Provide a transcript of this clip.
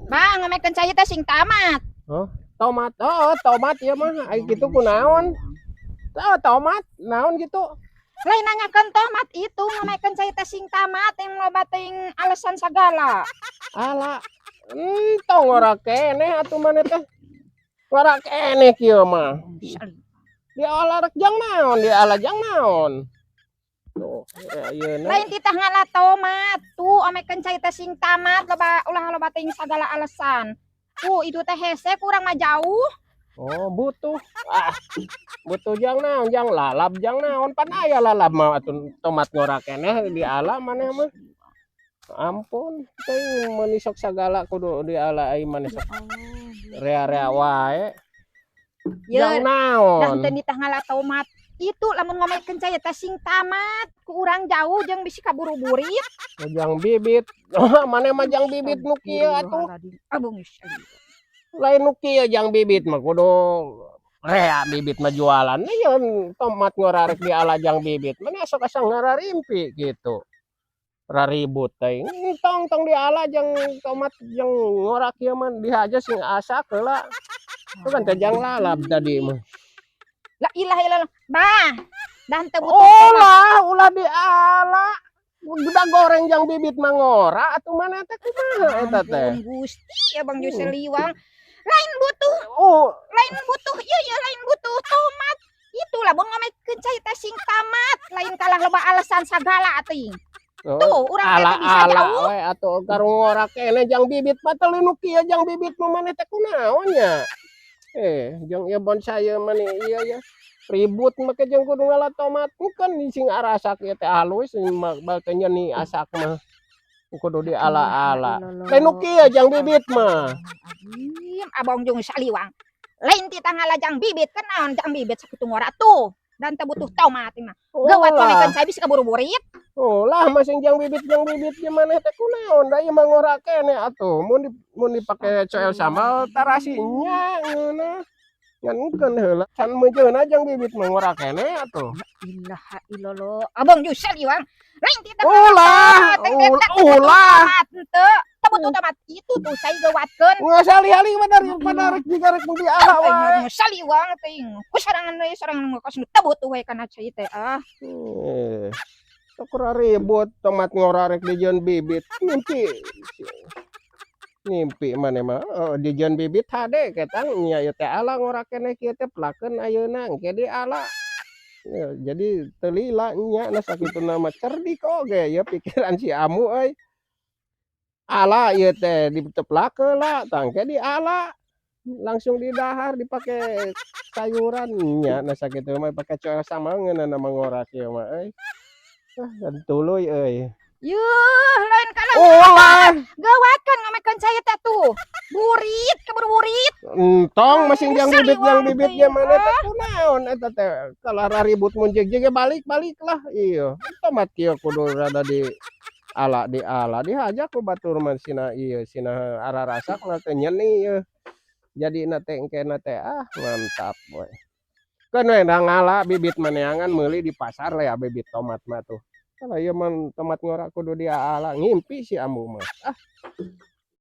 Bang, ngamekeun cai teh sing tamat. Oh, tomat. Oh, tomat ya mah. Ai kitu kunaon? Oh, tomat. Naon gitu? Lain nanyakeun tomat itu ngamekeun cai teh sing tamat yang loba teuing alasan sagala. Ala. Tong ora keneh atuh maneh teh. Ora keneh kieu mah. Diolah rek jang naon, diolah jang naon. Tuh, ayeuna. Lain titah ngala tomat. Tuh amekeun cai teh sing tamat loba ulah loba teuing sagala alasan. Tuh itu teh hese kurang mah jauh. Oh, butuh. Butuh jang naon, jang lalap jang naon. Pan aya lalap mah atuh tomat ngora keneh diolah maneh mah. Ampun, teuing mun sok sagala kudu diolah ai maneh sok rea-rea wae. Jang Ye, dah naon. teu ditah ngala tomat. Itu lamun ngamekeun cai teh sing tamat ku urang jauh jeung bisi kaburu-burit. Jang bibit. Maneh mah jang bibit nu kieu atuh. Abung Lain nu kieu jang bibit mah kudu rea bibit mah jualan. Yeun tomat ngorarek diolah jang bibit. Maneh sok asa ngararimpi gitu. Raribut teh. Tong diolah jang tomat jang ngora kieu mah dihaja sing asak heula. Itu kan teh jang lalap tadi mah. La ilaha illallah. Bah, dan teu butuh tomat. Ulah diolah. Udah goreng jang bibit mah ngora atuh maneh teh kumaha eta teh. Ampun Gusti, Abang Jose Liwang. Lain butuh, Oh, lain butuh tomat. Itu lamun ngamekeun cai teh sing tamat, lain kalah loba alasan sagala atuh. Tuh, urang teh teu bisa ala jauh. we atuh karung ngora keneh jang bibit mah teh nu kieu jang bibit mah maneh teh kunaon nya. Jeung ieu bonsai maneh ieu ya. Ribut make jeung kudu ngalah tomat kan sing arasak ieu teh halus bakal nyeni asak mah. Kudu diala-ala. Lain nu kieu jang bibit mah. Abang Jose Liwang. Lain titah ngalajang bibit kan naon jang bibit sakitu ngora tuh. Dan teu butuh tomat mah. Gawat ngamekeun cai bisa kaburu-burit. Lah masing jang bibit ge maneh teh kunaon da ieu mah ngora keneh atuh mun dipake coel sambal tarasinya ngeunah ngankeun heula can meujeuna jang bibit mah ngora keneh atuh. Ilaha illallah. Abang Jose Liwang. Lain titah Ulah teu butuh tomat itu tuh saya gawatkeun. geus ali-ali pada rek jiga rek diala wae. Saliwang teuing. Ku sarangan deui sorangan ngokos teu butuh we kana cai teh Sok ribut tomat ngora rek dijieun bibit ngimpi maneh mah dijieun bibit hade ketang nya ieu teh ala ngora keneh kieu teh pelakeun ayeuna engke diala. Ya, jadi teu lila nya na sakituna mah cerdik oge ya pikiran si Amu euy. Ala ieu teh diteplakeun lah tah engke diala. Langsung didahar dipake sayuran nya na sakitu mah pake coel sambal ngeunana mah ngora kieu mah euy. Dan tuluy euy. Yuh, lain kana gawatkeun ngamekeun cai teh tuh. Burit, kaburu burit. Entong masing jang bibit ge maneh teh kunaon eta teh kalara ribut mun jeeg balik lah ieu. Tomat kieu kudu rada diala dihaja ku batur mah sina ieu sina ararasak teh nyeni ieu. Jadina teh engkena teh mantap we. Keun we da ngala bibit maneangan meuli di pasar we bibit tomat mah tuh. Kalau ieu mah tomat ngora kudu diala ngimpi si Ambu mah.